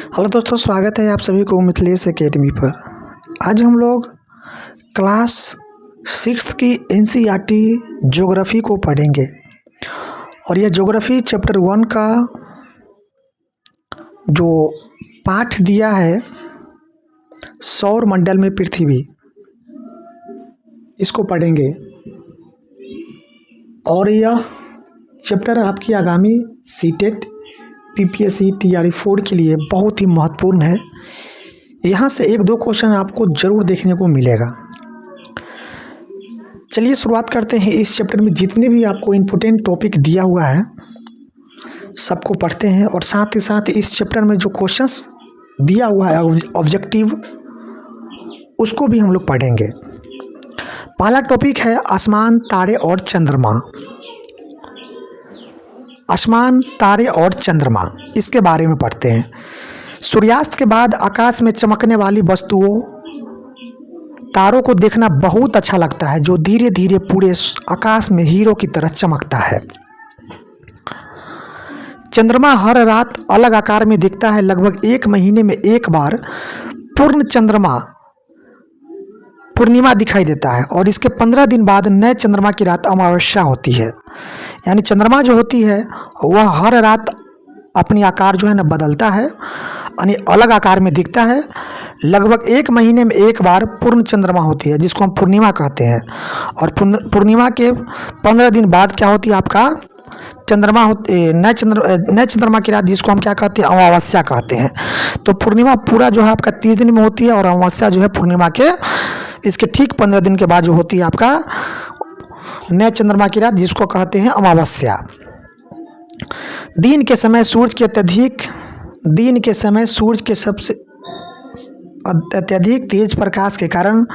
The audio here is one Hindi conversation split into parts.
हेलो दोस्तों, स्वागत है आप सभी को मिथिलेश एकेडमी पर। आज हम लोग क्लास 6 की एनसीईआरटी ज्योग्राफी को पढ़ेंगे और यह ज्योग्राफी चैप्टर 1 का जो पाठ दिया है सौर मंडल में पृथ्वी, इसको पढ़ेंगे। और यह चैप्टर आपकी आगामी सीटेट पीपीएससी टीआरई 4 के लिए बहुत ही महत्वपूर्ण है। यहाँ से 1-2 क्वेश्चन आपको ज़रूर देखने को मिलेगा। चलिए शुरुआत करते हैं। इस चैप्टर में जितने भी आपको इम्पोर्टेंट टॉपिक दिया हुआ है सबको पढ़ते हैं और साथ ही साथ इस चैप्टर में जो क्वेश्चंस दिया हुआ है ऑब्जेक्टिव, उसको भी हम लोग पढ़ेंगे। पहला टॉपिक है आसमान, तारे और चंद्रमा। आसमान, तारे और चंद्रमा, इसके बारे में पढ़ते हैं। सूर्यास्त के बाद आकाश में चमकने वाली वस्तुओं, तारों को देखना बहुत अच्छा लगता है, जो धीरे धीरे पूरे आकाश में हीरो की तरह चमकता है। चंद्रमा हर रात अलग आकार में दिखता है। लगभग 1 महीने में एक बार पूर्णिमा दिखाई देता है और इसके 15 दिन बाद नए चंद्रमा की रात अमावस्या होती है। यानी चंद्रमा जो होती है वह हर रात अपनी आकार जो है ना बदलता है, यानी अलग आकार में दिखता है। लगभग 1 महीने में एक बार पूर्ण चंद्रमा होती है, जिसको हम पूर्णिमा कहते हैं। और पूर्णिमा के 15 दिन बाद क्या होती है आपका चंद्रमा नए चंद्रमा की रात, जिसको हम क्या कहते हैं अमावस्या कहते हैं। तो पूर्णिमा पूरा जो है आपका 30 दिन में होती है और अमावस्या जो है पूर्णिमा के इसके ठीक 15 दिन के बाद जो होती है आपका नए चंद्रमा की रात, जिसको कहते हैं अमावस्या। दिन के समय सूरज के सबसे अत्यधिक तेज प्रकाश के कारण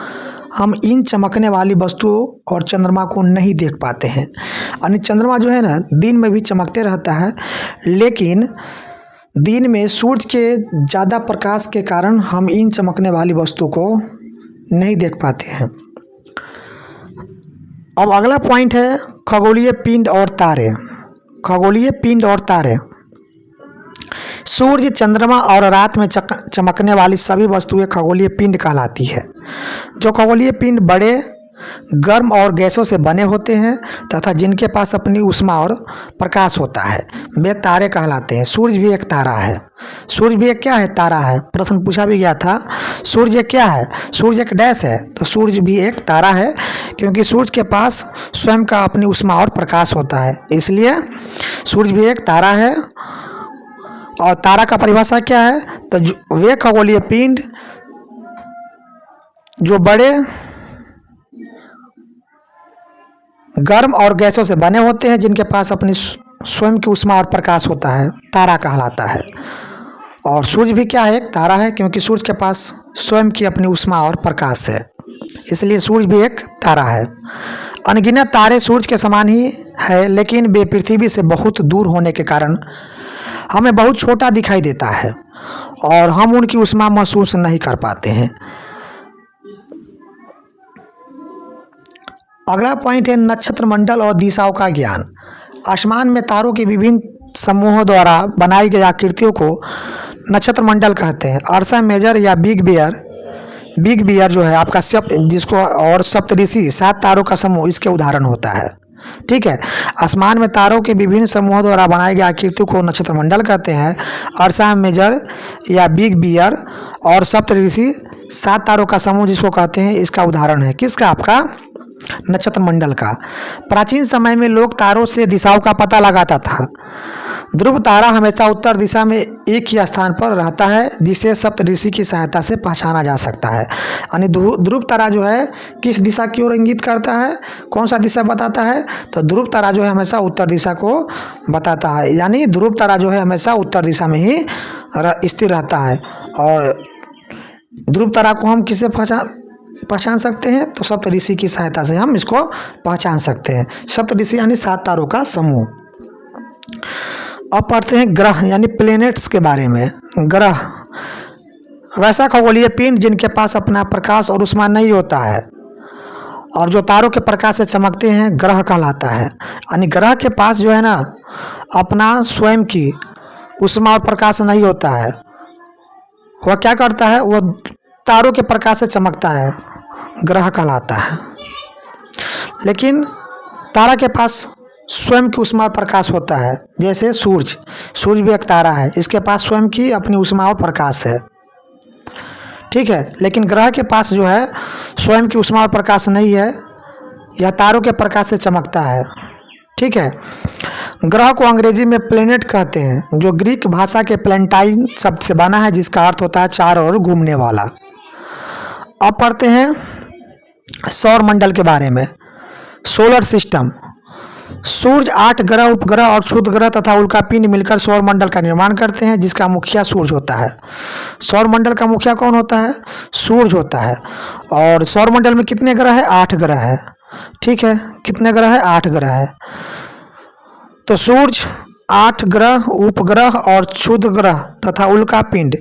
हम इन चमकने वाली वस्तुओं और चंद्रमा को नहीं देख पाते हैं। यानी चंद्रमा जो है ना दिन में भी चमकते रहता है, लेकिन दिन में सूरज के ज़्यादा प्रकाश के कारण हम इन चमकने वाली वस्तुओं को नहीं देख पाते हैं। अब अगला पॉइंट है खगोलीय पिंड और तारे। खगोलीय पिंड और तारे, सूर्य, चंद्रमा और रात में चमकने वाली सभी वस्तुएं खगोलीय पिंड कहलाती है। जो खगोलीय पिंड बड़े, गर्म और गैसों से बने होते हैं तथा जिनके पास अपनी ऊष्मा और प्रकाश होता है, वे तारे कहलाते हैं। सूर्य भी एक तारा है। सूर्य भी एक क्या है? तारा है। प्रश्न पूछा भी गया था, सूर्य क्या है? सूर्य एक डैश है, तो सूर्य भी एक तारा है, क्योंकि सूर्य के पास स्वयं का अपनी ऊष्मा और प्रकाश होता है, इसलिए सूर्य भी एक तारा है। और तारा का परिभाषा क्या है? तो वे खगोलीय पिंड जो बड़े, गर्म और गैसों से बने होते हैं, जिनके पास अपनी स्वयं की ऊष्मा और प्रकाश होता है, तारा कहलाता है। और सूर्य भी क्या है? एक तारा है, क्योंकि सूर्य के पास स्वयं की अपनी ऊष्मा और प्रकाश है, इसलिए सूर्य भी एक तारा है। अनगिनत तारे सूर्य के समान ही है, लेकिन वे पृथ्वी से बहुत दूर होने के कारण हमें बहुत छोटा दिखाई देता है और हम उनकी ऊष्मा महसूस नहीं कर पाते हैं। अगला पॉइंट है नक्षत्र मंडल और दिशाओं का ज्ञान। आसमान में तारों के विभिन्न समूहों द्वारा बनाई गई आकृतियों को नक्षत्र मंडल कहते हैं। अर्सा मेजर या बिग बियर जो है आपका जिसको और सप्तऋषि 7 तारों का समूह इसके उदाहरण होता है। ठीक है, आसमान में तारों के विभिन्न समूहों द्वारा बनाई गई आकृतियों को नक्षत्र मंडल कहते हैं। अर्सा मेजर या बिग बियर और सप्तऋषि 7 तारों का समूह जिसको कहते हैं, इसका उदाहरण है किसका? आपका नक्षत्र मंडल का। प्राचीन समय में लोग तारों से दिशाओं का पता लगाता था। ध्रुव तारा हमेशा उत्तर दिशा में एक ही स्थान पर रहता है, जिसे सप्तऋषि की सहायता से पहचाना जा सकता है। यानी ध्रुव तारा जो है किस दिशा की ओर इंगित करता है, कौन सा दिशा बताता है? तो ध्रुव तारा जो है हमेशा उत्तर दिशा को बताता है। यानी ध्रुव तारा जो है हमेशा उत्तर दिशा में ही स्थिर रहता है। और ध्रुव तारा को हम किससे पहचान सकते हैं? तो सप्तऋषि की सहायता से हम इसको पहचान सकते हैं। सप्तऋषि यानी 7 तारों का समूह। अब पढ़ते हैं ग्रह यानी प्लैनेट्स के बारे में। ग्रह वैसा खगोलीय पिंड जिनके पास अपना प्रकाश और ऊष्मा नहीं होता है और जो तारों के प्रकाश से चमकते हैं, ग्रह कहलाता है। यानी ग्रह के पास जो है ना अपना स्वयं की ऊष्मा और प्रकाश नहीं होता है वह क्या करता है, वह तारों के प्रकाश से चमकता है, ग्रह कहलाता है। लेकिन तारा के पास स्वयं की ऊष्मा और प्रकाश होता है, जैसे सूर्य भी एक तारा है, इसके पास स्वयं की अपनी ऊष्मा और प्रकाश है, ठीक है। लेकिन ग्रह के पास जो है स्वयं की ऊष्मा और प्रकाश नहीं है, यह तारों के प्रकाश से चमकता है, ठीक है। ग्रह को अंग्रेजी में प्लेनेट कहते हैं, जो ग्रीक भाषा के प्लेंटाइन शब्द से बना है, जिसका अर्थ होता है चारों ओर घूमने वाला। अब पढ़ते हैं सौर मंडल के बारे में। Solar system. सूर्य, 8 ग्रह, उपग्रह और क्षुद्र ग्रह तथा उल्कापिंड मिलकर सौर मंडल का निर्माण करते हैं, जिसका मुखिया सूर्य होता है। सौर मंडल का मुखिया कौन होता है? सूर्य होता है। और सौर मंडल में कितने ग्रह है? 8 ग्रह है, ठीक है। कितने ग्रह है? 8 ग्रह है। तो सूर्य, 8 ग्रह, उपग्रह और क्षुद्र ग्रह तथा उल्कापिंड,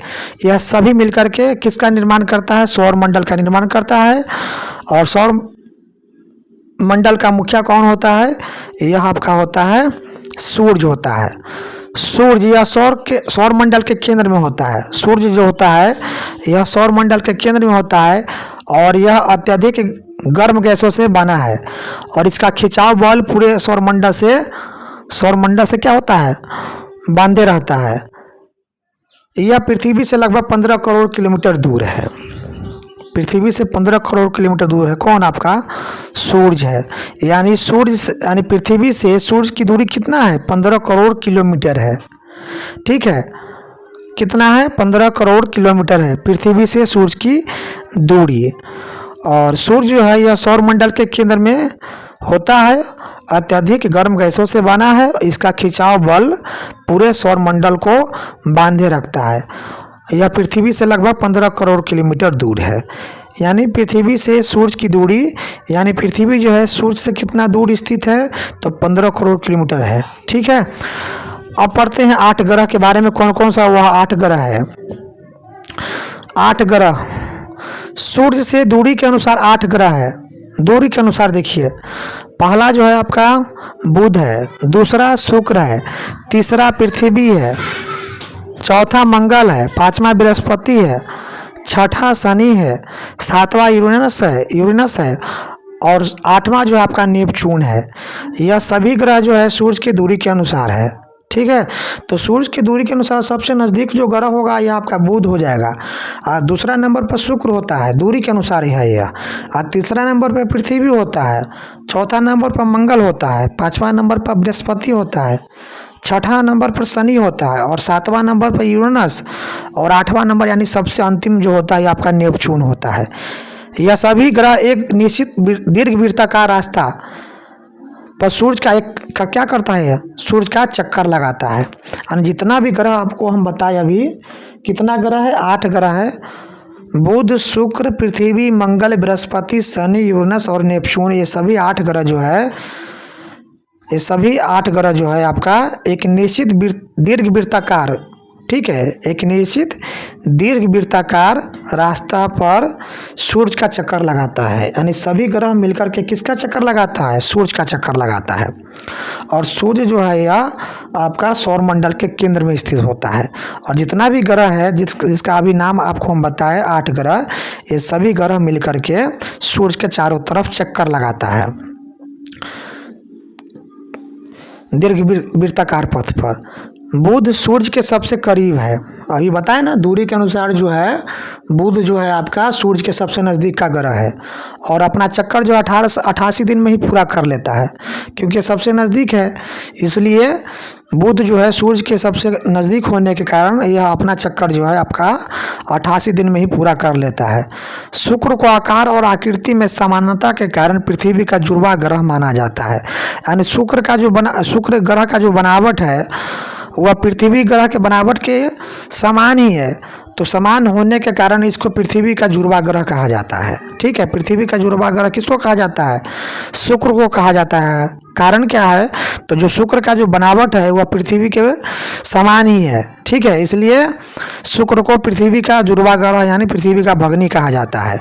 यह सभी मिलकर के किसका निर्माण करता है? सौर मंडल का निर्माण करता है। और सौर मंडल का मुखिया कौन होता है? यह आपका होता है सूर्य होता है। सूर्य यह सौर मंडल के केंद्र में होता है। सूर्य जो होता है यह सौर मंडल के केंद्र में होता है और यह अत्यधिक गर्म गैसों से बना है और इसका खिंचाव बल पूरे सौर मंडल से क्या होता है? बांधे रहता है। यह पृथ्वी से लगभग 15 करोड़ किलोमीटर दूर है। पृथ्वी से 15 करोड़ किलोमीटर दूर है। कौन? आपका सूर्य है। यानी पृथ्वी से सूर्य की दूरी कितना है? 15 करोड़ किलोमीटर है, ठीक है। कितना है? 15 करोड़ किलोमीटर है पृथ्वी से सूर्य की दूरी। और सूर्य जो है यह सौर मंडल के केंद्र में होता है, अत्यधिक गर्म गैसों से बना है, इसका खिंचाव बल पूरे सौर मंडल को बांधे रखता है। यह पृथ्वी से लगभग 15 करोड़ किलोमीटर दूर है। यानी पृथ्वी से सूर्य की दूरी, यानी पृथ्वी जो है सूर्य से कितना दूर स्थित है? तो 15 करोड़ किलोमीटर है, ठीक है। अब पढ़ते हैं 8 ग्रह के बारे में। कौन कौन सा वह 8 ग्रह है? 8 ग्रह सूर्य से दूरी के अनुसार 8 ग्रह है। दूरी के अनुसार देखिए, पहला जो है आपका बुध है, दूसरा शुक्र है, तीसरा पृथ्वी है, चौथा मंगल है, पांचवा बृहस्पति है, छठा शनि है, सातवां यूरेनस है और 8वां जो है आपका नेपच्यून है। यह सभी ग्रह जो है सूर्य की दूरी के अनुसार है, ठीक है। तो सूर्य की दूरी के अनुसार सबसे नज़दीक जो ग्रह होगा यह आपका बुध हो जाएगा। और दूसरा नंबर पर शुक्र होता है, दूरी के अनुसार ही है यह। और तीसरा नंबर पर पृथ्वी होता है, चौथा नंबर पर मंगल होता है, पांचवा नंबर पर बृहस्पति होता है, छठा नंबर पर शनि होता है और सातवां नंबर पर यूरेनस और 8वां नंबर यानी सबसे अंतिम जो होता है आपका नेपच्यून होता है। यह सभी ग्रह एक निश्चित दीर्घ वृत्ताकार रास्ता पर सूर्य का क्या करता है? सूर्य का चक्कर लगाता है। यानी जितना भी ग्रह आपको हम बताए अभी, कितना ग्रह है? 8 ग्रह है। बुध, शुक्र, पृथ्वी, मंगल, बृहस्पति, शनि, यूरेनस और नेपच्यून, ये सभी 8 ग्रह जो है आपका एक निश्चित दीर्घ वृत्ताकार, ठीक है, एक निश्चित दीर्घ वृत्ताकार रास्ता पर सूर्य का चक्कर लगाता है। यानी सभी ग्रह मिलकर के किसका चक्कर लगाता है? सूर्य का चक्कर लगाता है। और सूर्य जो है यह आपका सौर मंडल के केंद्र में स्थित होता है। और जितना भी ग्रह है जिसका अभी नाम आपको हम बताए 8 ग्रह, ये सभी ग्रह मिलकर के सूर्य के चारों तरफ चक्कर लगाता है दीर्घ वृत्ताकार पथ पर। बुध सूर्य के सबसे करीब है। अभी बताए ना, दूरी के अनुसार जो है बुध जो है आपका सूर्य के सबसे नज़दीक का ग्रह है और अपना चक्कर जो 88 दिन में ही पूरा कर लेता है, क्योंकि सबसे नज़दीक है। इसलिए बुध जो है सूर्य के सबसे नज़दीक होने के कारण यह अपना चक्कर जो है आपका 88 दिन में ही पूरा कर लेता है। शुक्र को आकार और आकृति में समानता के कारण पृथ्वी का जुड़वा ग्रह माना जाता है। यानी शुक्र ग्रह का जो बनावट है वह पृथ्वी ग्रह के बनावट के समान ही है। तो समान होने के कारण इसको पृथ्वी का जुड़वा ग्रह कहा जाता है, ठीक है। पृथ्वी का जुड़वा ग्रह किसको कहा जाता है? शुक्र को कहा जाता है। कारण क्या है? तो जो शुक्र का जो बनावट है वह पृथ्वी के समान ही है, ठीक है। इसलिए शुक्र को पृथ्वी का जुड़वा ग्रह यानी पृथ्वी का भगनी कहा जाता है।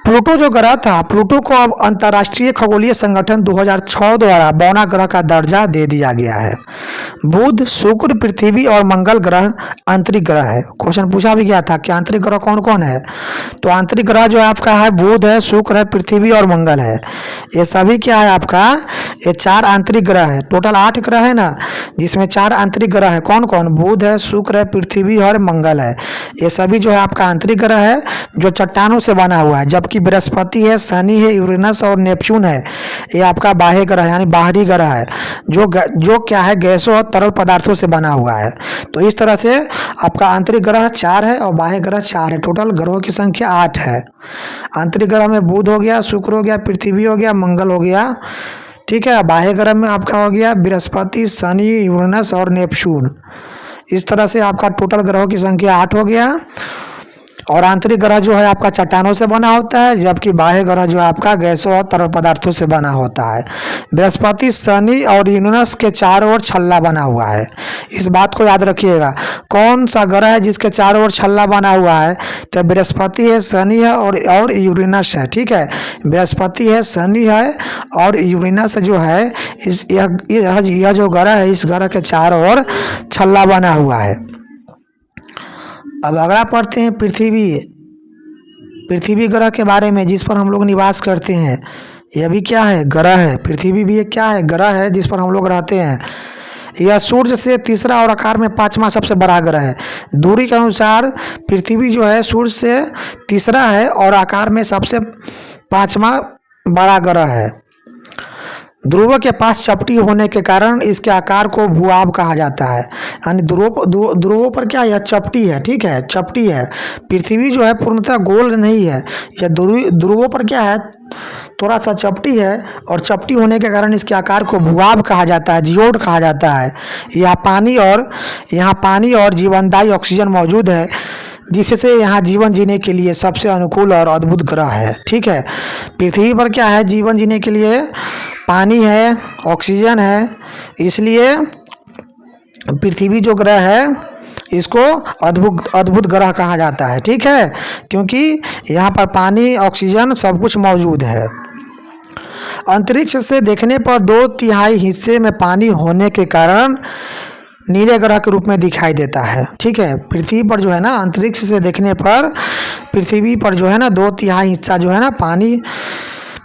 प्लूटो जो ग्रह था, प्लूटो को अब अंतर्राष्ट्रीय खगोलीय संगठन 2006 द्वारा बौना ग्रह का दर्जा दे दिया गया है। बुध, शुक्र, पृथ्वी और मंगल ग्रह आंतरिक ग्रह है। क्वेश्चन पूछा भी गया था कि आंतरिक ग्रह कौन कौन है, तो आंतरिक ग्रह जो है आपका है बुध है, शुक्र है, पृथ्वी और मंगल है। ये सभी क्या है आपका, ये 4 आंतरिक ग्रह है। टोटल 8 ग्रह है ना, जिसमें 4 आंतरिक ग्रह है। कौन कौन, बुध है, शुक्र है, पृथ्वी और मंगल है। ये सभी जो है आपका आंतरिक ग्रह है जो चट्टानों से बना हुआ है। जबकि बृहस्पति है, शनि है, यूरेनस और नेपच्यून है, ये आपका बाह्य ग्रह यानी बाहरी ग्रह है, जो क्या है गैसों और तरल पदार्थों से बना हुआ है। तो इस तरह से आपका आंतरिक ग्रह 4 है और बाह्य ग्रह 4 है। टोटल ग्रहों की संख्या 8 है। आंतरिक ग्रह में बुध हो गया, शुक्र हो गया, पृथ्वी हो गया, मंगल हो गया, ठीक है। बाह्य ग्रह में आपका हो गया बृहस्पति, शनि, यूरेनस और नेपच्यून। इस तरह से आपका टोटल ग्रहों की संख्या 8 हो गया। और आंतरिक ग्रह जो है आपका चट्टानों से बना होता है, जबकि बाह्य ग्रह जो है आपका गैसों और तरल पदार्थों से बना होता है। बृहस्पति, शनि और यूरेनस के चारों ओर छल्ला बना हुआ है। इस बात को याद रखिएगा। कौन सा ग्रह है जिसके चारों ओर छल्ला बना हुआ है, तो बृहस्पति है, शनि है और यूरेनस है, ठीक है। बृहस्पति है, शनि है और यूरेनस जो है यह जो ग्रह है, इस ग्रह के चारों ओर छल्ला बना हुआ है। अब अगला पढ़ते हैं पृथ्वी ग्रह के बारे में, जिस पर हम लोग निवास करते हैं। यह भी क्या है, ग्रह है। पृथ्वी भी एक क्या है, ग्रह है जिस पर हम लोग रहते हैं। यह सूर्य से तीसरा और आकार में 5वां सबसे बड़ा ग्रह है। दूरी के अनुसार पृथ्वी जो है सूर्य से तीसरा है और आकार में सबसे 5वां बड़ा ग्रह है। ध्रुव के पास चपटी होने के कारण इसके आकार को भूआब कहा जाता है। यानी ध्रुवों पर क्या है, यह चपटी है, ठीक है, चपटी है। पृथ्वी जो है पूर्णतः गोल नहीं है, यह ध्रुवों पर क्या है, थोड़ा सा चपटी है। और चपटी होने के कारण इसके आकार को भूआब कहा जाता है, जियोड कहा जाता है। यहाँ पानी और जीवनदायी ऑक्सीजन मौजूद है, जिससे यहाँ जीवन जीने के लिए सबसे अनुकूल और अद्भुत ग्रह है, ठीक है। पृथ्वी पर क्या है, जीवन जीने के लिए पानी है, ऑक्सीजन है, इसलिए पृथ्वी जो ग्रह है इसको अद्भुत ग्रह कहा जाता है, ठीक है, क्योंकि यहाँ पर पानी, ऑक्सीजन सब कुछ मौजूद है। अंतरिक्ष से देखने पर 2/3 हिस्से में पानी होने के कारण नीले ग्रह के रूप में दिखाई देता है, ठीक है। पृथ्वी पर जो है ना, अंतरिक्ष से देखने पर पृथ्वी पर जो है ना 2/3 हिस्सा जो है ना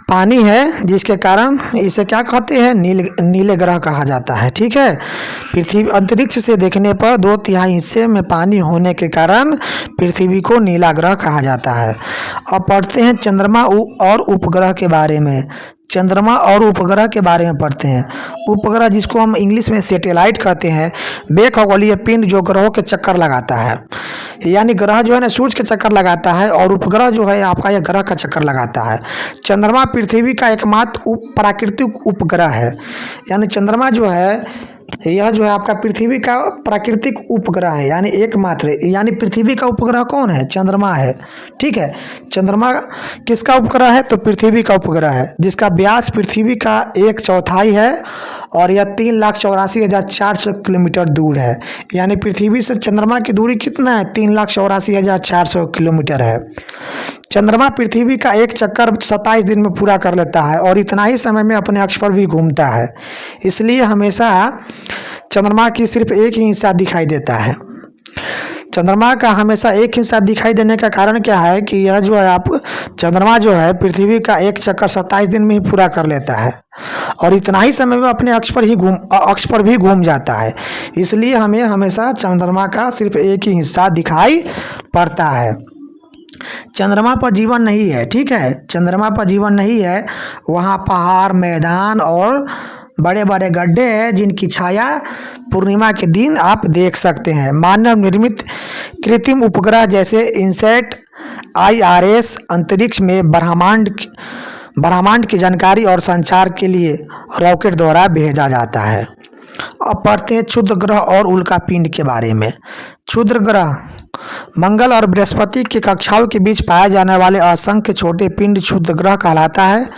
पानी है, जिसके कारण इसे क्या कहते हैं, नीले ग्रह कहा जाता है, ठीक है। पृथ्वी अंतरिक्ष से देखने पर 2/3 हिस्से में पानी होने के कारण पृथ्वी को नीला ग्रह कहा जाता है। अब पढ़ते हैं चंद्रमा और उपग्रह के बारे में। चंद्रमा और उपग्रह के बारे में पढ़ते हैं। उपग्रह, जिसको हम इंग्लिश में सैटेलाइट कहते हैं, वे खगोलीय पिंड जो ग्रहों के चक्कर लगाता है। यानी ग्रह जो है ना सूर्य के चक्कर लगाता है और उपग्रह जो है आपका यह ग्रह का चक्कर लगाता है। चंद्रमा पृथ्वी का एकमात्र प्राकृतिक उपग्रह है। यानी चंद्रमा जो है यह जो है आपका पृथ्वी का प्राकृतिक उपग्रह है, यानी एकमात्र। यानी पृथ्वी का उपग्रह कौन है, चंद्रमा है, ठीक है। चंद्रमा किसका उपग्रह है, तो पृथ्वी का उपग्रह है, जिसका व्यास पृथ्वी का 1/4 है और यह 3,84,400 किलोमीटर दूर है। यानी पृथ्वी से चंद्रमा की दूरी कितना है, 3,84,400 किलोमीटर है। चंद्रमा पृथ्वी का एक चक्कर 27 दिन में पूरा कर लेता है और इतना ही समय में अपने अक्ष पर भी घूमता है। इसलिए हमेशा चंद्रमा की सिर्फ एक ही हिस्सा दिखाई देता है। चंद्रमा का हमेशा एक हिस्सा दिखाई देने का कारण क्या है कि यह जो है चंद्रमा जो है पृथ्वी का एक चक्कर 27 दिन में ही पूरा कर लेता है और इतना ही समय में अपने अक्ष पर भी घूम जाता है। इसलिए हमें हमेशा चंद्रमा का सिर्फ एक ही हिस्सा दिखाई पड़ता है। चंद्रमा पर जीवन नहीं है, ठीक है, चंद्रमा पर जीवन नहीं है। वहाँ पहाड़, मैदान और बड़े बड़े गड्ढे हैं, जिनकी छाया पूर्णिमा के दिन आप देख सकते हैं। मानव निर्मित कृत्रिम उपग्रह जैसे इनसैट, IRS अंतरिक्ष में ब्रह्मांड की जानकारी और संचार के लिए रॉकेट द्वारा भेजा जाता है। अब पढ़ते हैं क्षुद्र ग्रह और उल्कापिंड के बारे में। क्षुद्र ग्रह मंगल और बृहस्पति की कक्षाओं के बीच पाए जाने वाले असंख्य छोटे पिंड क्षुद्र ग्रह कहलाता है।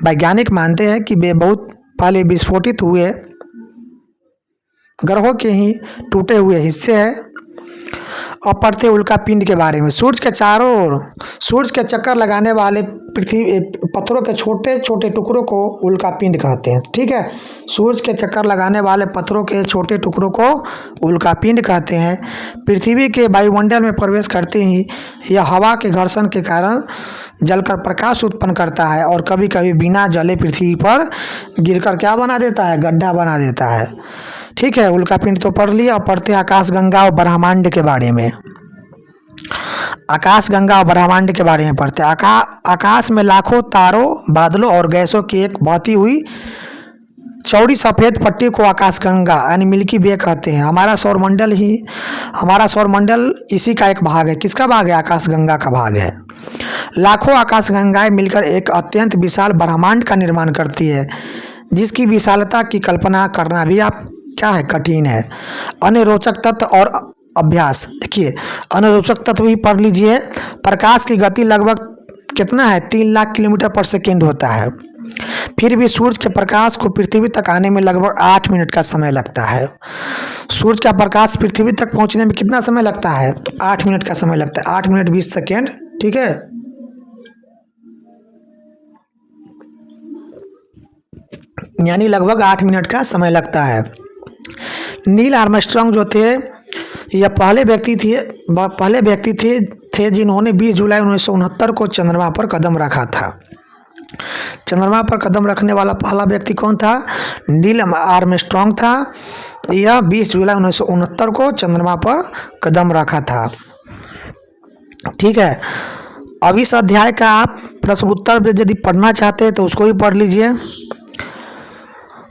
वैज्ञानिक मानते हैं कि वे बहुत पहले विस्फोटित हुए ग्रहों के ही टूटे हुए हिस्से हैं अब पढ़ते हैं उल्का पिंड के बारे में। सूरज के चारों ओर सूरज के चक्कर लगाने वाले पृथ्वी पत्थरों के छोटे छोटे टुकड़ों को उल्का पिंड कहते हैं। ठीक है, सूरज के चक्कर लगाने वाले पत्थरों के छोटे टुकड़ों को उल्का पिंड कहते हैं। पृथ्वी के वायुमंडल में प्रवेश करते ही यह हवा के घर्षण के कारण जलकर प्रकाश उत्पन्न करता है और कभी कभी बिना जले पृथ्वी पर गिरकर क्या बना देता है, गड्ढा बना देता है। ठीक है, उल्का पिंड तो पढ़ लिया। अब पढ़ते हैं आकाशगंगा और ब्रह्मांड के बारे में। आकाशगंगा और ब्रह्मांड के बारे में पढ़ते हैं। आकाश में लाखों तारों, बादलों और गैसों की एक बहती हुई चौड़ी सफ़ेद पट्टी को आकाशगंगा यानी मिल्की वे कहते हैं। हमारा सौरमंडल इसी का एक भाग है। किसका भाग है? आकाशगंगा का भाग है। लाखों आकाशगंगाएं मिलकर एक अत्यंत विशाल ब्रह्मांड का निर्माण करती है, जिसकी विशालता की कल्पना करना भी आप क्या है, कठिन है। अन्य रोचक तत्व और अभ्यास देखिए, अन्य रोचक तत्व भी पढ़ लीजिए। प्रकाश की गति लगभग कितना है, 3 लाख किलोमीटर पर सेकेंड होता है। फिर भी सूरज के प्रकाश को पृथ्वी तक आने में लगभग 8 मिनट का समय लगता है। सूरज का प्रकाश पृथ्वी तक पहुंचने में कितना समय लगता है? तो 8 मिनट का समय लगता है। 8 मिनट 20 सेकेंड। ठीक है, यानी लगभग 8 मिनट का समय लगता है। नील आर्मस्ट्रांग जो थे, यह पहले व्यक्ति थे जिन्होंने 20 जुलाई 1969 को चंद्रमा पर कदम रखा था। चंद्रमा पर कदम रखने वाला पहला व्यक्ति कौन था? नील आर्मस्ट्रांग था। यह 20 जुलाई 1969 को चंद्रमा पर कदम रखा था। ठीक है, अब इस अध्याय का आप प्रश्न उत्तर यदि पढ़ना चाहते हैं तो उसको भी पढ़ लीजिए।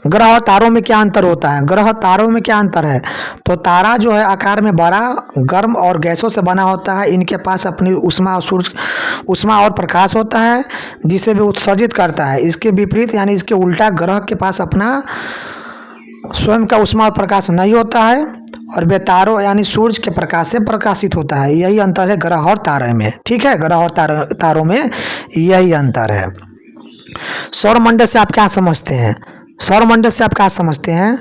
ग्रह और तारों में क्या अंतर होता है? ग्रह तारों में क्या अंतर है? तो तारा जो है आकार में बड़ा, गर्म और गैसों से बना होता है। इनके पास अपनी उष्मा और प्रकाश होता है, जिसे भी उत्सर्जित करता है। इसके विपरीत यानी इसके उल्टा ग्रह के पास अपना स्वयं का उष्मा और प्रकाश नहीं होता है और वे तारों यानी सूरज के प्रकाश से प्रकाशित होता है। यही अंतर है ग्रह और तारे में। ठीक है, ग्रह और तारों में यही अंतर है। सौरमंडल से आप क्या समझते हैं?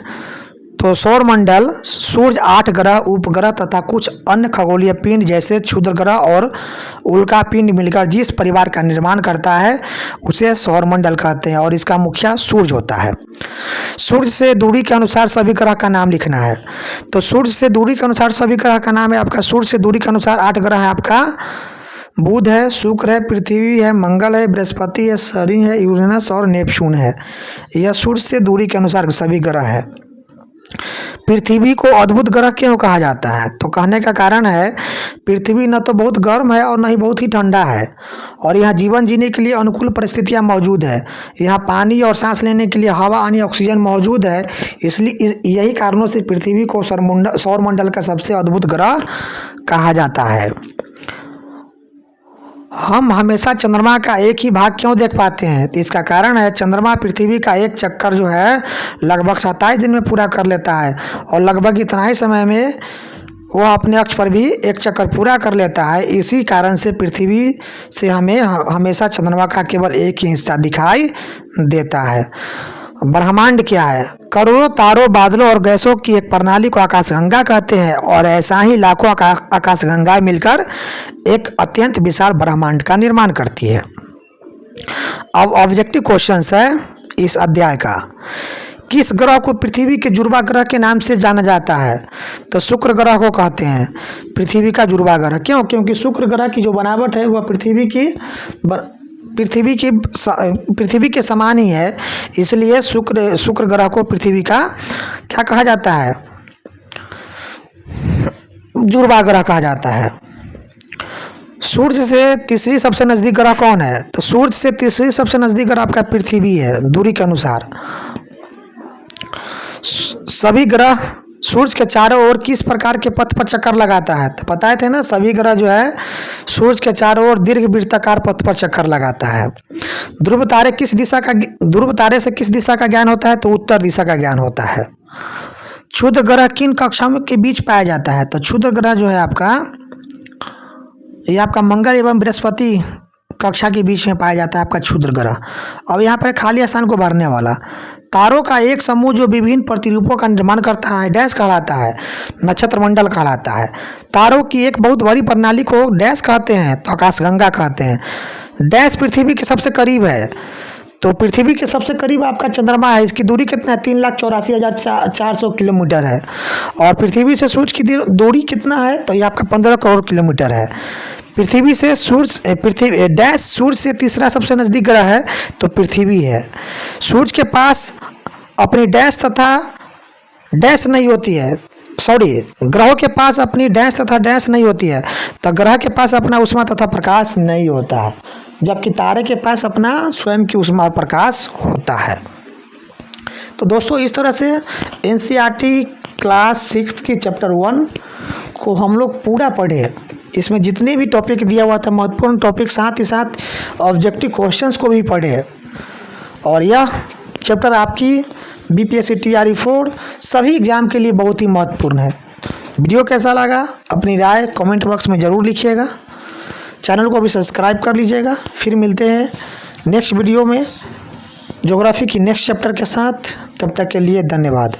तो सौरमंडल सूर्य, 8 ग्रह, उपग्रह तथा कुछ अन्य खगोलीय पिंड जैसे क्षुद्र ग्रह और उल्का पिंड मिलकर जिस परिवार का निर्माण करता है उसे सौरमंडल कहते हैं और इसका मुखिया सूर्य होता है। सूर्य से दूरी के अनुसार सभी ग्रह का नाम लिखना है। तो सूर्य से दूरी के अनुसार सभी ग्रह का नाम है आपका, सूर्य से दूरी के अनुसार 8 ग्रह है आपका। बुध है, शुक्र है, पृथ्वी है, मंगल है, बृहस्पति है, शनि है, यूरेनस और नेपच्यून है। यह सूर्य से दूरी के अनुसार सभी ग्रह है। पृथ्वी को अद्भुत ग्रह क्यों कहा जाता है? तो कहने का कारण है पृथ्वी न तो बहुत गर्म है और न ही बहुत ही ठंडा है और यहाँ जीवन जीने के लिए अनुकूल परिस्थितियाँ मौजूद है। यहाँ पानी और सांस लेने के लिए हवा यानी ऑक्सीजन मौजूद है। इसलिए यही कारणों से पृथ्वी को सौरमंडल का सबसे अद्भुत ग्रह कहा जाता है। हम हमेशा चंद्रमा का एक ही भाग क्यों देख पाते हैं? तो इसका कारण है चंद्रमा पृथ्वी का एक चक्कर जो है लगभग 27 दिन में पूरा कर लेता है और लगभग इतना ही समय में वह अपने अक्ष पर भी एक चक्कर पूरा कर लेता है। इसी कारण से पृथ्वी से हमें हमेशा चंद्रमा का केवल एक ही हिस्सा दिखाई देता है। ब्रह्मांड क्या है? करोड़ों तारों, बादलों और गैसों की एक प्रणाली को आकाशगंगा कहते हैं और ऐसा ही लाखों आकाशगंगाएं मिलकर एक अत्यंत विशाल ब्रह्मांड का निर्माण करती है। अब ऑब्जेक्टिव क्वेश्चंस है इस अध्याय का। किस ग्रह को पृथ्वी के जुड़वा ग्रह के नाम से जाना जाता है? तो शुक्र ग्रह को कहते हैं पृथ्वी का जुड़वा ग्रह। क्यों? क्योंकि शुक्र ग्रह की जो बनावट है वह पृथ्वी के समान ही है, इसलिए शुक्र ग्रह को पृथ्वी का क्या कहा जाता है? जुड़वा ग्रह कहा जाता है। सूर्य से तीसरी सबसे नजदीक ग्रह कौन है? तो सूर्य से तीसरी सबसे नजदीक ग्रह आपका पृथ्वी है दूरी के अनुसार। सभी ग्रह सूर्य के चारों ओर किस प्रकार के पथ पर चक्कर लगाता है? तो बताए थे ना, सभी ग्रह जो है सूर्य के चारों ओर दीर्घ वृत्ताकार पथ पर चक्कर लगाता है। ध्रुव तारे से किस दिशा का ज्ञान होता है? तो उत्तर दिशा का ज्ञान होता है। क्षुद्र ग्रह किन कक्षाओं के बीच पाया जाता है? तो क्षुद्र ग्रह जो है ये आपका मंगल एवं बृहस्पति कक्षा के बीच में पाया जाता है आपका क्षुद्र ग्रह। अब यहाँ पर खाली स्थान को भरने वाला, तारों का एक समूह जो विभिन्न प्रतिरूपों का निर्माण करता है डैश कहलाता है, नक्षत्र मंडल कहलाता है। तारों की एक बहुत बड़ी प्रणाली को डैश कहते हैं, तो आकाशगंगा कहते हैं। डैश पृथ्वी के सबसे करीब है, तो पृथ्वी के सबसे करीब आपका चंद्रमा है। इसकी दूरी कितना है? 3,84,400 किलोमीटर है। और पृथ्वी से सूर्य की दूरी कितना है? तो ये आपका 15 करोड़ किलोमीटर है। पृथ्वी से पृथ्वी डैश सूर्य से तीसरा सबसे नज़दीक ग्रह है, तो पृथ्वी है। सूर्य के पास अपनी डैश तथा डैश नहीं होती है, सॉरी, ग्रहों के पास अपनी डैश तथा डैश नहीं होती है, तो ग्रह के पास अपना ऊष्मा तथा प्रकाश नहीं होता है, जबकि तारे के पास अपना स्वयं की ऊष्मा और प्रकाश होता है। तो दोस्तों इस तरह से एनसीईआरटी क्लास 6 की चैप्टर 1 को हम लोग पूरा पढ़े। इसमें जितने भी टॉपिक दिया हुआ था महत्वपूर्ण टॉपिक, साथ ही साथ ऑब्जेक्टिव क्वेश्चंस को भी पढ़े। और यह चैप्टर आपकी बीपीएससी टीआरई 4 सभी एग्जाम के लिए बहुत ही महत्वपूर्ण है। वीडियो कैसा लगा अपनी राय कमेंट बॉक्स में ज़रूर लिखिएगा। चैनल को भी सब्सक्राइब कर लीजिएगा। फिर मिलते हैं नेक्स्ट वीडियो में ज्योग्राफी की नेक्स्ट चैप्टर के साथ। तब तक के लिए धन्यवाद।